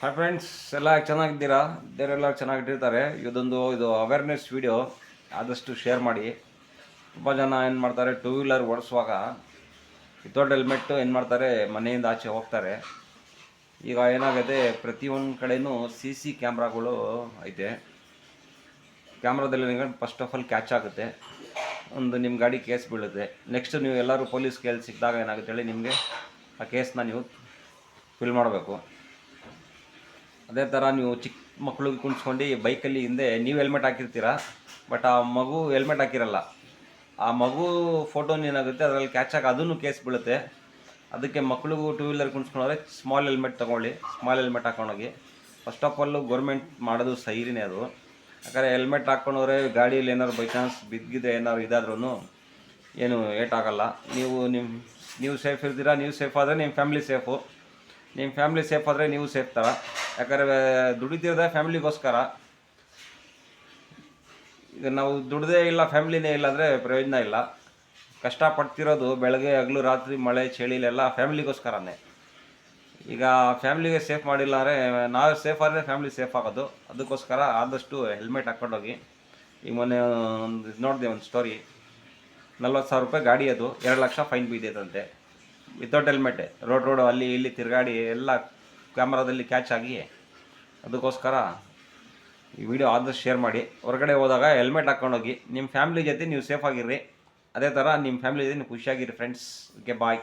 Hi friends, ಎಲ್ಲ ಚೆನ್ನಾಗಿದ್ದೀರಾ? ದೇವರೆಲ್ಲ ಚೆನ್ನಾಗಿಟ್ಟಿರ್ತಾರೆ. ಇದು ಅವೇರ್ನೆಸ್ ವಿಡಿಯೋ ಆದಷ್ಟು ಶೇರ್ ಮಾಡಿ. ತುಂಬ ಜನ ಏನು ಮಾಡ್ತಾರೆ, ಟೂ ವೀಲರ್ ಓಡಿಸುವಾಗ ವಿತೌಟ್ ಹೆಲ್ಮೆಟ್ಟು ಏನು ಮಾಡ್ತಾರೆ, ಮನೆಯಿಂದ ಆಚೆ ಹೋಗ್ತಾರೆ. ಈಗ ಏನಾಗಿದೆ, ಪ್ರತಿಯೊಂದು ಕಡೆಯೂ ಸಿ ಸಿ ಕ್ಯಾಮ್ರಾಗಳು ಐತೆ. ಕ್ಯಾಮ್ರಾದಲ್ಲಿ ಫಸ್ಟ್ ಆಫ್ ಆಲ್ ಕ್ಯಾಚ್ ಆಗುತ್ತೆ, ಒಂದು ನಿಮ್ಮ ಗಾಡಿ ಕೇಸ್ ಬೀಳುತ್ತೆ. ನೆಕ್ಸ್ಟ್ ನೀವು ಎಲ್ಲರೂ ಪೊಲೀಸ್ ಕೇಳಿ ಸಿಕ್ಕಿದಾಗ ಏನಾಗುತ್ತೆ ಹೇಳಿ, ನಿಮಗೆ ಆ ಕೇಸ್ನ ನೀವು ಫಿಲ್ ಮಾಡಬೇಕು. ಅದೇ ಥರ ನೀವು ಚಿಕ್ಕ ಮಕ್ಳಿಗೆ ಕುಣಿಸ್ಕೊಂಡು ಬೈಕಲ್ಲಿ ಹಿಂದೆ ನೀವು ಹೆಲ್ಮೆಟ್ ಹಾಕಿರ್ತೀರ, ಬಟ್ ಆ ಮಗು ಹೆಲ್ಮೆಟ್ ಹಾಕಿರಲ್ಲ. ಆ ಮಗು ಫೋಟೋನ ಏನಾಗುತ್ತೆ ಅದರಲ್ಲಿ ಕ್ಯಾಚ್ ಆಗಿ ಅದನ್ನು ಕೇಸ್ ಬೀಳುತ್ತೆ. ಅದಕ್ಕೆ ಮಕ್ಳಿಗೂ ಟೂ ವೀಲರ್ ಕುಣಿಸ್ಕೊಂಡ್ರೆ ಸ್ಮಾಲ್ ಹೆಲ್ಮೆಟ್ ತೊಗೊಳ್ಳಿ, ಸ್ಮಾಲ್ ಹೆಲ್ಮೆಟ್ ಹಾಕೊಂಡೋಗಿ. ಫಸ್ಟ್ ಆಫ್ ಆಲ್ ಗೌರ್ಮೆಂಟ್ ಮಾಡೋದು ಸೈರಿನೇ ಅದು. ಯಾಕಂದರೆ ಹೆಲ್ಮೆಟ್ ಹಾಕ್ಕೊಂಡವ್ರೆ ಗಾಡಿಯಲ್ಲಿ ಏನಾದ್ರು ಬೈ ಚಾನ್ಸ್ ಬಿದ್ದಿದೆ ಏನಾದ್ರು ಇದಾದ್ರೂ ಏನು ಏಟಾಗಲ್ಲ. ನೀವು ಸೇಫ್ ಇರ್ತೀರಾ, ನೀವು ಸೇಫ್ ಆದರೆ ನಿಮ್ಮ ಫ್ಯಾಮ್ಲಿ ಸೇಫು. ನಿಮ್ಮ ಫ್ಯಾಮ್ಲಿ ಸೇಫ್ ಆದರೆ ನೀವು ಸೇಫ್ ಥರ. ಯಾಕಂದರೆ ದುಡಿತಿರೋದೇ ಫ್ಯಾಮ್ಲಿಗೋಸ್ಕರ. ಈಗ ನಾವು ದುಡ್ದೇ ಇಲ್ಲ, ಫ್ಯಾಮ್ಲಿನೇ ಇಲ್ಲ ಅಂದರೆ ಪ್ರಯೋಜನ ಇಲ್ಲ. ಕಷ್ಟಪಡ್ತಿರೋದು ಬೆಳಗ್ಗೆ ಹಗಲು ರಾತ್ರಿ ಮಳೆ ಚಳಿಲೆಲ್ಲ ಫ್ಯಾಮ್ಲಿಗೋಸ್ಕರನೇ. ಈಗ ಫ್ಯಾಮ್ಲಿಗೆ ಸೇಫ್ ಮಾಡಿಲ್ಲ ಅಂದರೆ ನಾವು ಸೇಫ್ ಆದರೆ ಫ್ಯಾಮ್ಲಿ ಸೇಫ್ ಆಗೋದು. ಅದಕ್ಕೋಸ್ಕರ ಆದಷ್ಟು ಹೆಲ್ಮೆಟ್ ಹಾಕ್ಕೊಂಡೋಗಿ. ಈಗ ಮೊನ್ನೆ ನೋಡಿದೆ ಒಂದು ಸ್ಟೋರಿ, 40,000 ರೂಪಾಯಿ ಗಾಡಿ, ಅದು 2 ಲಕ್ಷ ಫೈನ್ ಬಿದ್ದಿತ್ತಂತೆ ವಿತೌಟ್ ಹೆಲ್ಮೆಟ್. ರೋಡು ಅಲ್ಲಿ ಇಲ್ಲಿ ತಿರುಗಾಡಿ ಎಲ್ಲ ಕ್ಯಾಮ್ರಾದಲ್ಲಿ ಕ್ಯಾಚ್ ಆಗಿ. ಅದಕ್ಕೋಸ್ಕರ ಈ ವಿಡಿಯೋ ಆದಷ್ಟು ಶೇರ್ ಮಾಡಿ. ಹೊರಗಡೆ ಹೋದಾಗ ಹೆಲ್ಮೆಟ್ ಹಾಕ್ಕೊಂಡೋಗಿ. ನಿಮ್ಮ ಫ್ಯಾಮ್ಲಿ ಜೊತೆ ನೀವು ಸೇಫಾಗಿರ್ರಿ. ಅದೇ ಥರ ನಿಮ್ಮ ಫ್ಯಾಮ್ಲಿ ಜೊತೆ ನೀವು ಖುಷಿಯಾಗಿರಿ ಫ್ರೆಂಡ್ಸ್. ಓಕೆ, ಬಾಯ್.